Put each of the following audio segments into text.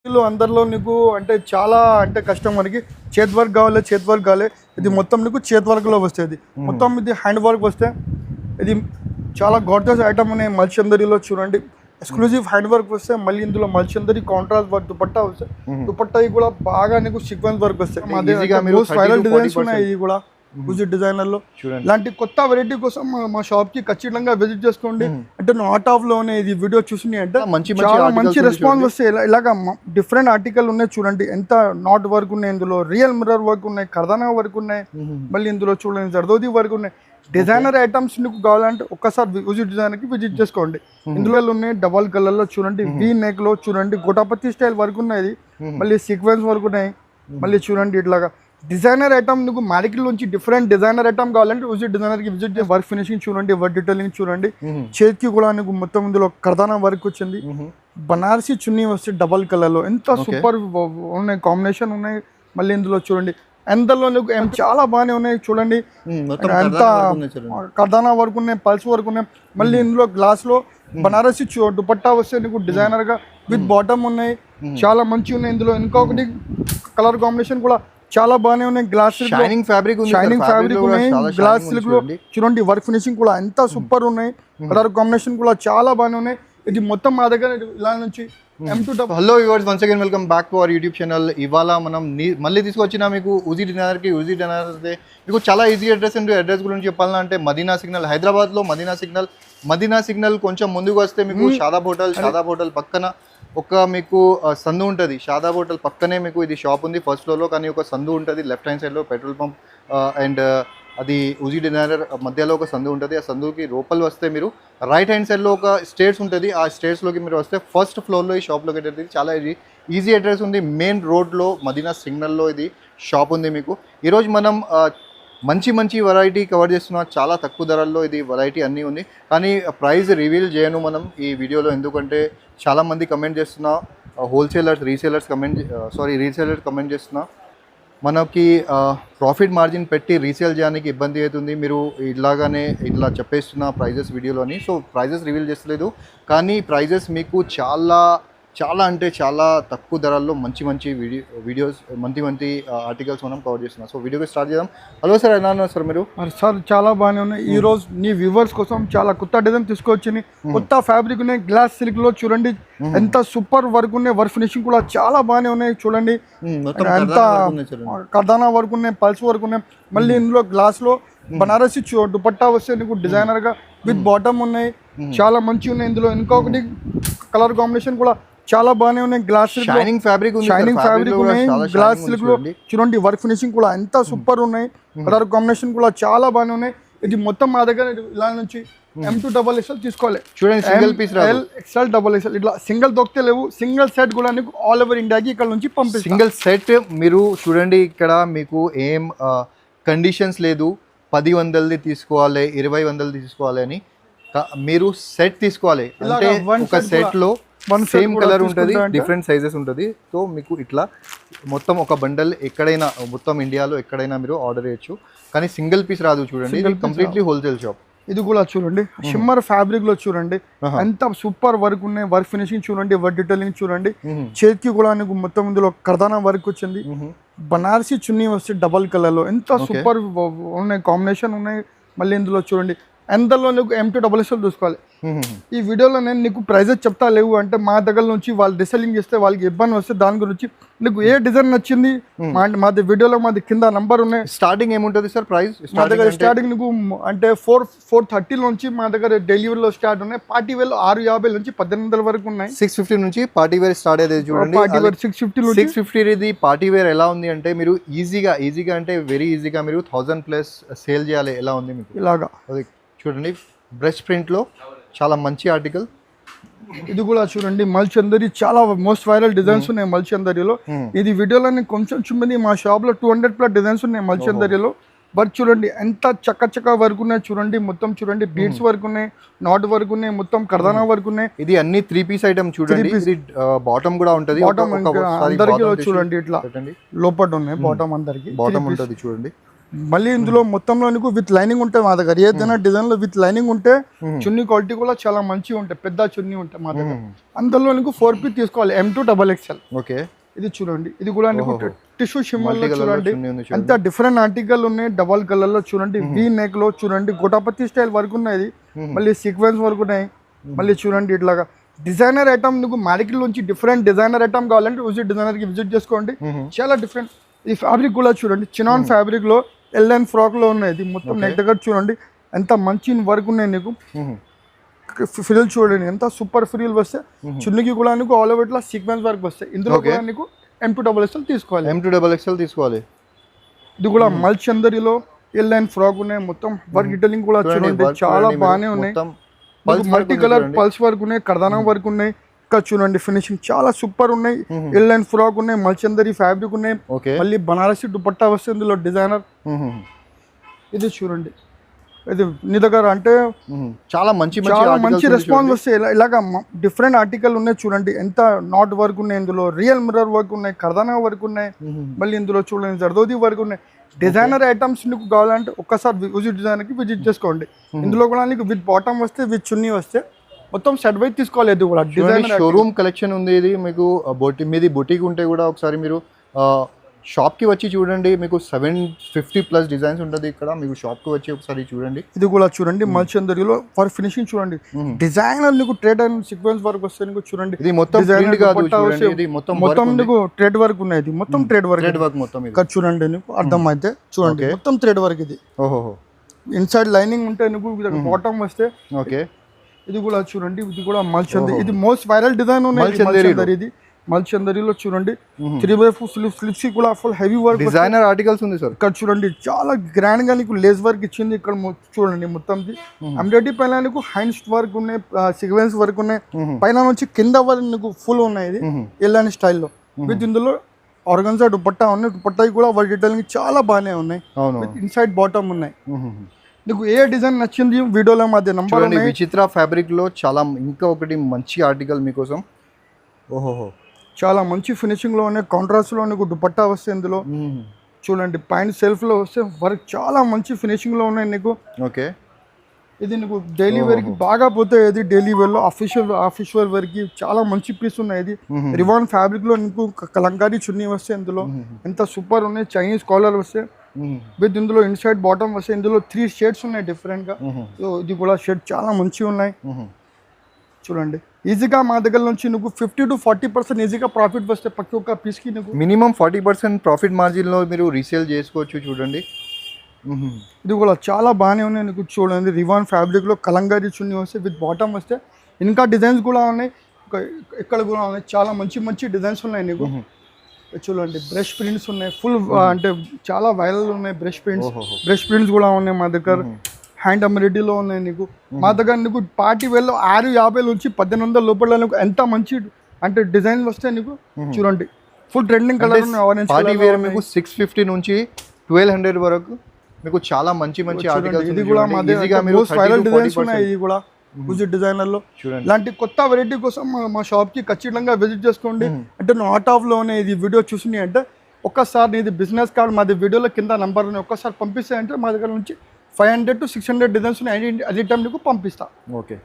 వీళ్ళు అందరిలో నీకు అంటే చాలా అంటే కష్టం మనకి చేతి వర్క్ కావాలి ఇది మొత్తం నీకు చేతి వర్క్లో వస్తుంది మొత్తం ఇది హ్యాండ్ వర్క్ వస్తే ఇది చాలా గార్జియస్ ఐటమ్ ఉన్నాయి మల్చందరిలో చూడండి ఎక్స్క్లూజివ్ హ్యాండ్ వర్క్ వస్తే మళ్ళీ ఇందులో మల్చందరి కాంట్రాస్ట్ వర్క్ దుపట్టా వస్తాయి దుపట్టా కూడా బాగా నీకు సీక్వెన్స్ వర్క్ వస్తాయి స్పైరల్ డిజైన్స్ ఉన్నాయి ఇది కూడా విజిట్ డిజైనర్ లో ఇలాంటి కొత్త వెరైటీ కోసం మా షాప్ కి ఖచ్చితంగా విజిట్ చేసుకోండి అంటే నాట్ ఆఫ్ లోనే ఇది వీడియో చూసి అంటే చాలా మంచి రెస్పాన్స్ వస్తాయి ఇలాగా డిఫరెంట్ ఆర్టికల్ ఉన్నాయి చూడండి ఎంత నాట్ వర్క్ ఉన్నాయి ఇందులో రియల్ మిర్రర్ వర్క్ ఉన్నాయి కర్దానా వర్క్ ఉన్నాయి మళ్ళీ ఇందులో చూడండి జర్దోది వర్క్ ఉన్నాయి డిజైనర్ ఐటమ్స్ మీకు కావాలంటే ఒక్కసారి విజిట్ డిజైనర్ కి విజిట్ చేసుకోండి ఇందులో ఉన్నాయి డబల్ కలర్ లో చూడండి వీ నెక్ లో చూడండి గోటాపతి స్టైల్ వర్క్ ఉన్నాయి మళ్ళీ సీక్వెన్స్ వర్క్ ఉన్నాయి మళ్ళీ చూడండి ఇట్లాగా డిజైనర్ ఐటమ్ నీకు మార్కెట్ నుంచి డిఫరెంట్ డిజైనర్ ఐటమ్ కావాలంటే విజిట్ డిజైనర్ కి విజిట్ వర్క్ ఫినిషింగ్ చూడండి వర్క్ డీటెయిలింగ్ చూడండి చేతికి కూడా నీకు మొత్తం ఇందులో కర్దానా వర్క్ వచ్చింది బనారసి చున్నీ వస్తే డబల్ కలర్ లో ఎంత సూపర్ ఉన్నాయి కాంబినేషన్ ఉన్నాయి మళ్ళీ ఇందులో చూడండి ఎంతలో నీకు చాలా బాగానే ఉన్నాయి చూడండి ఎంత కర్దానా వర్క్ ఉన్నాయి పల్స్ వర్క్ ఉన్నాయి మళ్ళీ ఇందులో గ్లాస్ లో బనారసి దుపట్టా వస్తే నీకు డిజైనర్ గా విత్ బాటమ్ ఉన్నాయి చాలా మంచి ఉన్నాయి ఇందులో ఇంకొకటి కలర్ కాంబినేషన్ కూడా చాలా బాగానే ఉన్నాయి గ్లాస్ షైనింగ్ ఫ్యాబ్రిక్ ఉన్నాయి గ్లాస్ సిల్క్ లో చూడండి వర్క్ ఫినిషింగ్ కూడా ఎంత సూపర్ ఉన్నాయి కలర్ కాంబినేషన్ కూడా చాలా బాగానే ఉన్నాయి ఇది మొత్తం మా దగ్గర ఇలా నుంచి hello viewers once again welcome back to our YouTube channel ఇవాళ మనం మళ్ళీ తీసుకొచ్చిన మీకు ఉజీ డిన్నర్ మీకు చాలా ఈజీ అడ్రస్ గురించి చెప్పాలంటే మదీనా సిగ్నల్ హైదరాబాద్లో మదీనా సిగ్నల్ కొంచెం ముందుకు వస్తే మీకు షాదాబ్ హోటల్ పక్కన ఒక మీకు సందు ఉంటుంది షాదాబ్ హోటల్ పక్కనే మీకు ఇది షాప్ ఉంది ఫస్ట్ ఫ్లోర్లో కానీ ఒక సందు ఉంటుంది లెఫ్ట్ హ్యాండ్ సైడ్లో పెట్రోల్ పంప్ అండ్ అది ఉజీ డిన్నర్ మధ్యలో ఒక సందు ఉంటుంది ఆ సందుకి లోపల వస్తే మీరు రైట్ హ్యాండ్ సైడ్లో ఒక స్టేర్స్ ఉంటుంది ఆ స్టేర్స్లోకి మీరు వస్తే ఫస్ట్ ఫ్లోర్లో ఈ షాప్ లొకేట్ అవుతుంది చాలా ఈజీ అడ్రస్ ఉంది మెయిన్ రోడ్లో మదీనా సిగ్నల్లో ఇది షాప్ ఉంది మీకు ఈరోజు మనం మంచి వెరైటీ కవర్ చేస్తున్నా చాలా తక్కువ ధరల్లో ఇది వెరైటీ అన్నీ ఉంది కానీ ప్రైస్ రివీల్ చేయను మనం ఈ వీడియోలో ఎందుకంటే చాలామంది కమెంట్ చేస్తున్నా రీసేలర్స్ కమెంట్ చేస్తున్నా మనకి ప్రాఫిట్ మార్జిన్ పెట్టి రీసేల్ చేయడానికి ఇబ్బంది అవుతుంది మీరు ఇట్లా చెప్పేస్తున్న ప్రైజెస్ వీడియోలోని సో ప్రైజెస్ రివీల్ చేస్తలేదు కానీ ప్రైజెస్ మీకు చాలా అంటే చాలా తక్కువ ధరల్లో మంచి వీడియోస్ మంచి ఆర్టికల్స్ మనం కవర్ చేస్తున్నాం సో వీడియోకి స్టార్ట్ చేద్దాం హలో సార్ ఎలా ఉన్నారు సార్ మీరు సార్ చాలా బాగానే ఉన్నాయి ఈ రోజు నీ వ్యూవర్స్ కోసం చాలా కొత్త డిజైన్ తీసుకొచ్చింది కొత్త ఫ్యాబ్రిక్ ఉన్నాయి గ్లాస్ సిల్క్ లో చూడండి ఎంత సూపర్ వర్క్ ఉన్నాయి వర్క్ ఫినిషింగ్ కూడా చాలా బాగానే ఉన్నాయి చూడండి ఎంత కర్దానా వర్క్ ఉన్నాయి పల్స్ వర్క్ ఉన్నాయి మళ్ళీ ఇందులో గ్లాస్ లో బనారసి దుపట్టా వస్తే నీకు డిజైనర్ గా విత్ బాటమ్ ఉన్నాయి చాలా మంచి ఉన్నాయి ఇందులో ఇంకొకటి కలర్ కాంబినేషన్ కూడా చాలా బాగానే ఉన్నాయి గ్లాస్ షైనింగ్ ఫ్యాబ్రిక్ ఉన్నాయి గ్లాస్ సిల్క్ లో చూడండి వర్క్ ఫినిషింగ్ కూడా ఎంత సూపర్ ఉన్నాయి కలర్ కాంబినేషన్ కూడా చాలా బాగానే ఉన్నాయి ఇది మొత్తం మా దగ్గర ఇలా నుంచి M2XXL తీసుకోవాలి చూడండి సింగిల్ పీస్ XL XXL ఇట్లా సింగిల్ దొక్కితే లేవు సింగిల్ సెట్ కూడా నీకు ఆల్ ఓవర్ ఇండియాకి ఇక్కడ నుంచి పంపిస్తాం సింగిల్ సెట్ మీరు చూడండి ఇక్కడ మీకు ఏం కండిషన్స్ లేదు 10 తీసుకోవాలి 20 తీసుకోవాలి అని మీరు సెట్ తీసుకోవాలి అంటే ఒక సెట్ లో సేమ్ కలర్ ఉంటుంది డిఫరెంట్ సైజెస్ ఉంటుంది సో మీకు ఇట్లా మొత్తం ఒక బండల్ ఎక్కడైనా మొత్తం ఇండియాలో ఎక్కడైనా మీరు ఆర్డర్ చేయొచ్చు కానీ సింగిల్ పీస్ రాదు చూడండి కంప్లీట్లీ హోల్సేల్ షాప్ ఇది కూడా చూడండి షిమ్మర్ ఫ్యాబ్రిక్ లో చూడండి ఎంత సూపర్ వర్క్ ఉన్నాయి వర్క్ ఫినిషింగ్ చూడండి వర్క్ డీటెయిలింగ్ చూడండి చేతికి కూడా నీకు మొత్తం ఇందులో కర్దానా వర్క్ వచ్చింది బనారసి చున్నీ వస్తే డబల్ కలర్ లో ఎంత సూపర్ ఉన్నాయి కాంబినేషన్ ఉన్నాయి మళ్ళీ ఇందులో చూడండి ఎంతలో నీకు M2XXL చూసుకోవాలి ఈ వీడియోలో నేను నీకు ప్రైజెస్ చెప్తా లేవు అంటే మా దగ్గర నుంచి వాళ్ళు రీసెల్లింగ్ చేస్తే వాళ్ళకి ఇబ్బంది వస్తే దాని గురించి నీకు ఏ డిజైన్ నచ్చింది మాది వీడియోలో మాది కింద నంబర్ ఉన్నాయి స్టార్టింగ్ ఏముంటుంది సార్ ప్రైస్ మా దగ్గర స్టార్టింగ్ నీకు అంటే 430 నుంచి మా దగ్గర డెలివరీలో స్టార్ట్ ఉన్నాయి పార్టీ వేర్ 650 నుంచి 1800 వరకు ఉన్నాయి 650 నుంచి పార్టీ వేర్ స్టార్ట్ అయ్యేది చూడండి పార్టీ వేర్ 650 ఇది పార్టీ వేర్ ఎలా ఉంది అంటే మీరు ఈజీగా అంటే వెరీ ఈజీగా మీరు 1000+ సేల్ చేయాలి ఎలా ఉంది మీకు ఇలాగా చూడండి బ్రష్ ప్రింట్ లో చాలా మంచి ఆర్టికల్ ఇది కూడా చూడండి మల్చందరి చాలా మోస్ట్ వైరల్ డిజైన్స్ ఉన్నాయి మల్చందరిలో ఇది వీడియోలో కొంచెం చూపింది మా షాప్ లో 200+ డిజైన్స్ ఉన్నాయి మల్చందరిలో వర్క్ చూడండి ఎంత చక్క వర్క్ ఉన్నాయి చూడండి మొత్తం చూడండి బీడ్స్ వర్క్ ఉన్నాయి నాట్ వర్క్ ఉన్నాయి మొత్తం కర్దానా వర్క్ ఉన్నాయి ఇది అన్ని 3 పీస్ ఐటమ్ చూడండి ఇది బాటమ్ కూడా ఉంటది అందరికి చూడండి ఇట్లా లోపల ఉన్నాయి బాటమ్ అందరికి బాటమ్ ఉంటది చూడండి మళ్ళీ ఇందులో మొత్తంలో నీకు విత్ లైనింగ్ ఉంటుంది మా దగ్గర. ఏదైనా డిజైన్ లో విత్ లైనింగ్ ఉంటే చున్నీ క్వాలిటీ కూడా చాలా మంచిగా ఉంటాయి, పెద్ద చున్నీ ఉంటాయి మా దగ్గర. అందులో నీకు 4 పీస్ తీసుకోవాలి, M2XXL. ఓకే, ఇది చూడండి, ఇది కూడా నీకు టిష్యూ షిమ్మర్ లో చూడండి ఎంత డిఫరెంట్ ఆర్టికల్ ఉన్నాయి. డబల్ కలర్ లో చూడండి, వీ నెక్ లో చూడండి, గోటాపతి స్టైల్ వర్క్ ఉన్నాయి, మళ్ళీ సీక్వెన్స్ వర్క్ ఉన్నాయి. మళ్ళీ చూడండి ఇట్లాగా డిజైనర్ ఐటమ్, నీకు మార్కెట్ నుంచి డిఫరెంట్ డిజైనర్ ఐటమ్ కావాలంటే డిజైనర్ కి విజిట్ చేసుకోండి, చాలా డిఫరెంట్. ఈ ఫ్యాబ్రిక్ కూడా చూడండి, చినాన్ ఫ్యాబ్రిక్ లో ఎల్ఎన్ ఫ్రాక్ లో ఉన్నాయి. ఇది మొత్తం నెక్ దగ్గర చూడండి ఎంత మంచి వర్క్ ఉన్నాయి. నీకు ఫ్రిల్ చూడండి ఎంత సూపర్ ఫ్రిల్ వస్తాయి. చున్నీకి కూడా నీకు ఆల్ ఓవర్ ఇట్లా సీక్వెన్స్ వర్క్ వస్తాయి. ఇందులో కూడా నీకు M2XXL తీసుకోవాలి, M2XXL తీసుకోవాలి. ఇది కూడా మల్ చందరిలో ఎల్ఎన్ ఫ్రాక్ ఉన్నాయి. మొత్తం వర్క్ డీటెయిలింగ్ కూడా చూడండి చాలా బాగానే ఉన్నాయి. మల్టీ కలర్ పల్స్ వర్క్ ఉన్నాయి, కర్దానా వర్క్ ఉన్నాయి. ఇక్కడ చూడండి ఫినిషింగ్ చాలా సూపర్ ఉన్నాయి. ఎల్ఎన్ ఫ్రాక్ ఉన్నాయి, మల్చందరి ఫ్యాబ్రిక్ ఉన్నాయి, మళ్ళీ బనారసి దుపట్టా వస్తుంది ఇందులో డిజైనర్. ఇది చూడండి, ఇది నీ దగ్గర అంటే చాలా మంచి రెస్పాన్స్ వస్తాయి. ఇలాగా డిఫరెంట్ ఆర్టికల్ ఉన్నాయి చూడండి, ఎంత నాట్ వర్క్ ఉన్నాయి, ఇందులో రియల్ మిర్రర్ వర్క్ ఉన్నాయి, కర్దానా వర్క్ ఉన్నాయి, మళ్ళీ ఇందులో చూడండి జర్దోది వర్క్ ఉన్నాయి. డిజైనర్ ఐటమ్స్ నీకు కావాలంటే ఒక్కసారి డిజైనర్ కి విజిట్ చేసుకోండి. ఇందులో కూడా నీకు విత్ బాటమ్ వస్తే, విత్ చున్నీ వస్తే, మొత్తం సెట్ వైజ్ తీసుకోవాలి. ఇది కూడా డిజైనర్ షోరూమ్ కలెక్షన్ ఉంది. ఇది మీకు మీది బొటిక్ ఉంటే కూడా ఒకసారి మీరు షాప్కి వచ్చి చూడండి. మీకు 750+ డిజైన్స్ ఉంటుంది ఇక్కడ, మీకు షాప్కి వచ్చి ఒకసారి చూడండి. ఇది కూడా చూడండి మల్చందరిలో ఫర్ ఫినిషింగ్ చూడండి, డిజైనర్ నీకు ట్రేడ్ అండ్ సీక్వెన్స్ వర్క్ వస్తే నీకు చూడండి. ఇది మొత్తం ప్రింట్ కాదు చూడండి, ఇది మొత్తం నీకు ట్రేడ్ వర్క్ ఉన్నాయి. ఇది మొత్తం ట్రేడ్ వర్క్ మొత్తం ఇక్కడ చూడండి, నీకు అర్థమైతే చూడండి మొత్తం ట్రేడ్ వర్క్. ఇది ఓహో, ఇన్సైడ్ లైనింగ్ ఉంటే నీకు బాటమ్ వస్తే. ఓకే, ఇది కూడా చూడండి, ఇది కూడా మల్చందరి, ఇది మోస్ట్ వైరల్ డిజైన్ ఉన్నాయి. ఇది మల్చందరిలో చూడండి 3x4 స్లిప్స్ కూడా full heavy work designer articles ఉంది సార్. ఇక్కడ చూడండి చాలా గ్రాండ్ గా నీకు లేస్ వర్క్ ఇచ్చింది. ఇక్కడ చూడండి మొత్తం ఎంబ్రాయిడరీ పైన నీకు హ్యాండ్స్ వర్క్ ఉన్నాయి, సీక్వెన్స్ వర్క్ ఉన్నాయి, పైన నుంచి కింద వరకు నీకు ఫుల్ ఉన్నాయి. ఇది ఎల్లాని స్టైల్లో విత్ ఇందులో ఆర్గన్జా దుపట్టా ఉన్నాయి. దుపట్టా కూడా వర్క్ డీటెయిలింగ్ చాలా బాగానే ఉన్నాయి, ఇన్సైడ్ బాటమ్ ఉన్నాయి. నీకు ఏ డిజైన్ నచ్చింది వీడియోలో మాది నంబర్ ఉన్నాయి. విచిత్ర ఫ్యాబ్రిక్ లో చాలా ఇంకా ఒకటి మంచి ఆర్టికల్ మీకోసం. ఓహోహో, చాలా మంచి ఫినిషింగ్ లో ఉన్నాయి. కాంట్రాస్ట్ లో నీకు దుపట్టా వస్తే ఇందులో చూడండి, పైన సెల్ఫ్ లో వస్తే వర్క్ చాలా మంచి ఫినిషింగ్ లో ఉన్నాయి నీకు. ఓకే, ఇది నీకు డైలీ వేర్ కి బాగా పోతే, ఇది డైలీ వేర్ లో ఆఫీషియల్ వేర్ కి చాలా మంచి పీస్ ఉన్నాయి. ఇది రివాన్ ఫ్యాబ్రిక్ లో నీకు కలంకారీ చున్నీ వస్తే ఇందులో ఎంత సూపర్ ఉన్నాయి. చైనీస్ కాలర్ వస్తే విత్ ఇందులో ఇన్సైడ్ బాటమ్ వస్తే, ఇందులో 3 షేడ్స్ ఉన్నాయి డిఫరెంట్ గా. సో ఇది కూడా షేడ్ చాలా మంచిగా ఉన్నాయి చూడండి. ఈజీగా మా దగ్గర నుంచి నువ్వు 50 to 40% ఈజీగా ప్రాఫిట్ వస్తే ప్రతి ఒక్క పీస్కి నీకు మినిమం 40% ప్రాఫిట్ మార్జిన్లో మీరు రీసేల్ చేసుకోవచ్చు చూడండి. ఇది కూడా చాలా బాగానే ఉన్నాయి నీకు చూడండి. రివాన్ ఫ్యాబ్రిక్లో కలంకారీ చున్నీ వస్తే విత్ బాటమ్ వస్తే, ఇంకా డిజైన్స్ కూడా ఉన్నాయి, ఇక్కడ కూడా ఉన్నాయి, చాలా మంచి డిజైన్స్ ఉన్నాయి నీకు చూడండి. బ్రష్ ప్రింట్స్ ఉన్నాయి, ఫుల్ అంటే చాలా వైరల్ ఉన్నాయి బ్రష్ ప్రింట్స్ కూడా ఉన్నాయి మా దగ్గర. హ్యాండ్ ఎంబ్రాయిడరీలో ఉన్నాయి నీకు మా దగ్గర. నీకు పార్టీ వేర్లో 650 నుంచి 1800 లోపల నీకు ఎంత మంచి అంటే డిజైన్ వస్తే నీకు చూడండి. ఫుల్ ట్రెండింగ్ కలర్ ఉన్నాయి. పార్టీ వేర్ మీకు 650 నుంచి 1200 వరకు మీకు చాలా మంచి ఆర్టికల్స్. ఇది కూడా మా దగ్గర వైరల్ డిజైన్స్ ఉన్నాయి. ఇది కూడా విజిట్ డిజైనర్ లో ఇలాంటి కొత్త వెరైటీ కోసం మా షాప్ కి ఖచ్చితంగా విజిట్ చేసుకోండి. అంటే నువ్వు ఆర్ట్ ఆఫ్ లోనే ఇది వీడియో చూసినాయి అంటే ఒక్కసారి నీది బిజినెస్ కార్డ్ మాది వీడియోలో కింద నంబర్ ఉన్నాయి, ఒక్కసారి పంపిస్తాయంటే మా దగ్గర నుంచి 500 to 600 డిజైన్స్ అదే టైం నీకు పంపిస్తా. ఓకే,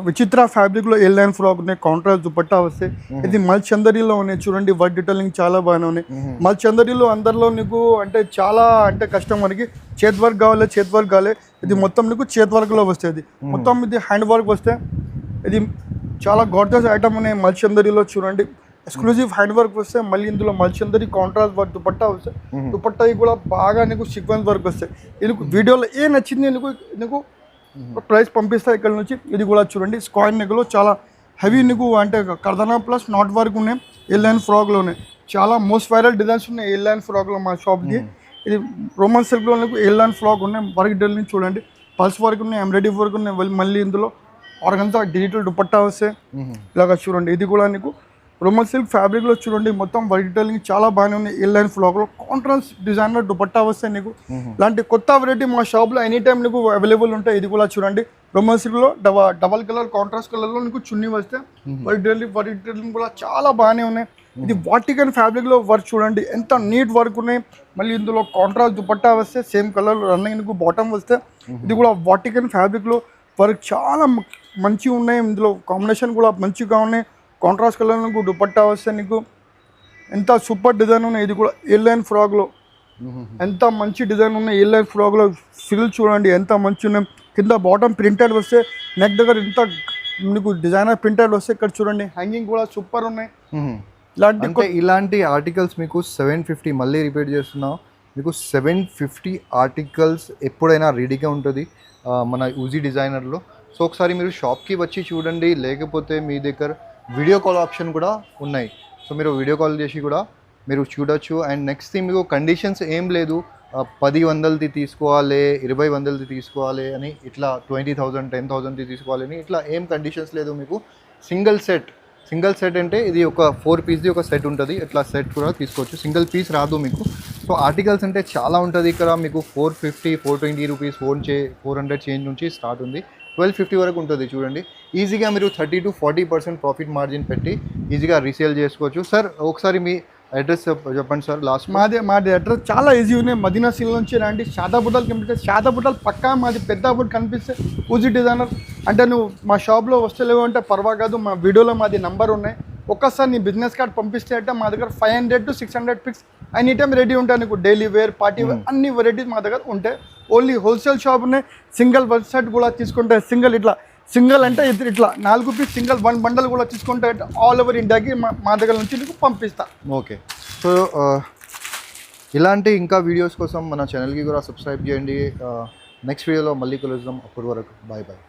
విచిత్ర ఫ్యాబ్రిక్ లో ఎల్ లైన్ ఫ్రాక్ ఉన్నాయి, కాంట్రాస్ట్ దుపట్టా వస్తే. ఇది మల్ చందరిలో ఉన్నాయి చూడండి, వర్క్ డీటెయిలింగ్ చాలా బాగానే ఉన్నాయి. మల్ చందరిలో అందరిలో నీకు అంటే చాలా అంటే కస్టమర్కి చేతి వర్క్ కావాలి. ఇది మొత్తం నీకు చేతి వర్క్ లో వస్తుంది. మొత్తం ఇది హ్యాండ్ వర్క్ వస్తే, ఇది చాలా గార్జియస్ ఐటమ్ ఉన్నాయి మల్ చందరిలో చూడండి. ఎక్స్క్లూజివ్ హ్యాండ్ వర్క్ వస్తే, మళ్ళీ ఇందులో మల్చందరి కాంట్రాస్ట్ వర్క్ దుపట్టా వస్తే, దుపట్టా కూడా బాగా నీకు సీక్వెన్స్ వర్క్ వస్తాయి. ఇది వీడియోలో ఏ నచ్చింది నీకు ప్రైస్ పంపిస్తా ఇక్కడ నుంచి. ఇది కూడా చూడండి స్క్వాడ్ నెక్లో చాలా హెవీ నీకు అంటే కర్దనా ప్లస్ నాట్ వర్క్ ఉన్నాయి. ఎల్ లైన్ ఫ్రాక్లో ఉన్నాయి, చాలా మోస్ట్ వైరల్ డిజైన్స్ ఉన్నాయి ఎల్ లైన్ ఫ్రాక్లో మా షాప్కి. ఇది రోమన్ సిల్క్లో నీకు ఎల్ లైన్ ఫ్రాక్ ఉన్నాయి, వర్క్ డీటెయిలింగ్ చూడండి, పల్స్ వర్క్ ఉన్నాయి, ఎంబ్రాయిడరీ వర్క్ ఉన్నాయి, మళ్ళీ ఇందులో ఆర్గన్జా డిజిటల్ దుపట్టా వస్తే ఇలాగా చూడండి. ఇది కూడా నీకు రోమన్ సిల్క్ ఫ్యాబ్రిక్లో చూడండి, మొత్తం వర్క్ డీటెయిలింగ్ చాలా బాగానే ఉన్నాయి. ఎల్ లైన్ ఫ్రాక్లో కాంట్రాస్ట్ డిజైనర్ దుపట్టా వస్తే నీకు ఇలాంటి కొత్త వెరైటీ మా షాప్లో ఎనీ టైం నీకు అవైలబుల్ ఉంటాయి. ఇది కూడా చూడండి రోమన్ సిల్క్లో డబల్ కలర్ కాంట్రాస్ట్ కలర్లో నీకు చున్నీ వస్తే వర్క్ కూడా చాలా బాగానే ఉన్నాయి. ఇది వాటికన్ ఫ్యాబ్రిక్లో వర్క్ చూడండి ఎంత నీట్ వర్క్ ఉన్నాయి. మళ్ళీ ఇందులో కాంట్రాస్ట్ దుపట్టా వస్తే సేమ్ కలర్ రన్నింగ్ నీకు బాటమ్ వస్తే ఇది కూడా వాటికన్ ఫ్యాబ్రిక్లో వర్క్ చాలా మంచిగా ఉన్నాయి. ఇందులో కాంబినేషన్ కూడా మంచిగా ఉన్నాయి. కాంట్రాస్ట్ కలర్ నీకు దుపట్టా వస్తే నీకు ఎంత సూపర్ డిజైన్ ఉన్నాయి. ఇది కూడా ఏ లైన్ ఫ్రాక్లో ఎంత మంచి డిజైన్ ఉన్నాయి. ఏ లైన్ ఫ్రాక్లో ఫిల్ చూడండి ఎంత మంచి ఉన్నాయి. కింద బాటమ్ ప్రింటెడ్ వస్తే నెక్ దగ్గర ఇంత మీకు డిజైనర్ ప్రింటెడ్ వస్తే ఇక్కడ చూడండి హ్యాంగింగ్ కూడా సూపర్ ఉన్నాయి. ఇలాంటి ఆర్టికల్స్ మీకు 750 మళ్ళీ రిపీట్ చేస్తున్నాం, మీకు 750 ఆర్టికల్స్ ఎప్పుడైనా రెడీగా ఉంటుంది మన ఊజీ డిజైనర్లో. సో ఒకసారి మీరు షాప్కి వచ్చి చూడండి, లేకపోతే మీ దగ్గర వీడియో కాల్ ఆప్షన్ కూడా ఉన్నాయి. సో మీరు వీడియో కాల్ చేసి కూడా మీరు చూడొచ్చు. అండ్ నెక్స్ట్ థింగ్ మీకు కండిషన్స్ ఏం లేదు 10,100ది తీసుకోవాలి 20,100ది తీసుకోవాలి అని ఇట్లా 20,000 10,000ది తీసుకోవాలి అని ఇట్లా ఏం కండిషన్స్ లేదు. మీకు సింగిల్ సెట్ అంటే ఇది ఒక 4 పీస్ది ఒక సెట్ ఉంటుంది. ఇట్లా సెట్ కూడా తీసుకోవచ్చు, సింగిల్ పీస్ రాదు మీకు. సో ఆర్టికల్స్ అంటే చాలా ఉంటుంది ఇక్కడ. మీకు 450 420 రూపీస్ 400 చేంజ్ నుంచి స్టార్ట్ ఉంది, 1250 వరకు ఉంటుంది. చూడండి ఈజీగా మీరు 30 to 40% ప్రాఫిట్ మార్జిన్ పెట్టి ఈజీగా రీసేల్ చేసుకోవచ్చు. సార్ ఒకసారి మీ అడ్రస్ చెప్పండి సార్ లాస్ట్. మాది అడ్రస్ చాలా ఈజీ ఉన్నాయి. మదీనా సిల్క్ నుంచి రండి, షాదాబుటాలు కనిపిస్తే షాదాబుటాలు పక్కా మాది పెద్ద బుట్ కనిపిస్తే ఊజీ డిజైనర్ అంటే నువ్వు మా షాప్లో వస్తలేవు అంటే పర్వా కాదు, మా వీడియోలో మాది నంబర్ ఉన్నాయి. ఒక్కసారి నీ బిజినెస్ కార్డ్ పంపిస్తే అంటే మా దగ్గర 500 to 600 pics any time ready ఉంటాయి. నీకు డైలీ వేర్ పార్టీ వేర్ అన్ని వెరైటీస్ మా దగ్గర ఉంటాయి. ఓన్లీ హోల్సేల్ షాప్ ఉన్నాయి. సింగిల్ వెబ్సైట్ కూడా తీసుకుంటే సింగిల్ అంటే ఇట్లా 4 పీస్ సింగిల్ 1 బండల్ కూడా తీసుకుంటే ఆల్ ఓవర్ ఇండియాకి మా దగ్గర నుంచి నీకు పంపిస్తా. ఓకే, సో ఇలాంటి ఇంకా వీడియోస్ కోసం మన ఛానల్కి కూడా సబ్స్క్రైబ్ చేయండి. నెక్స్ట్ వీడియోలో మళ్ళీ కలుద్దాం. అప్పటి వరకు బాయ్ బాయ్.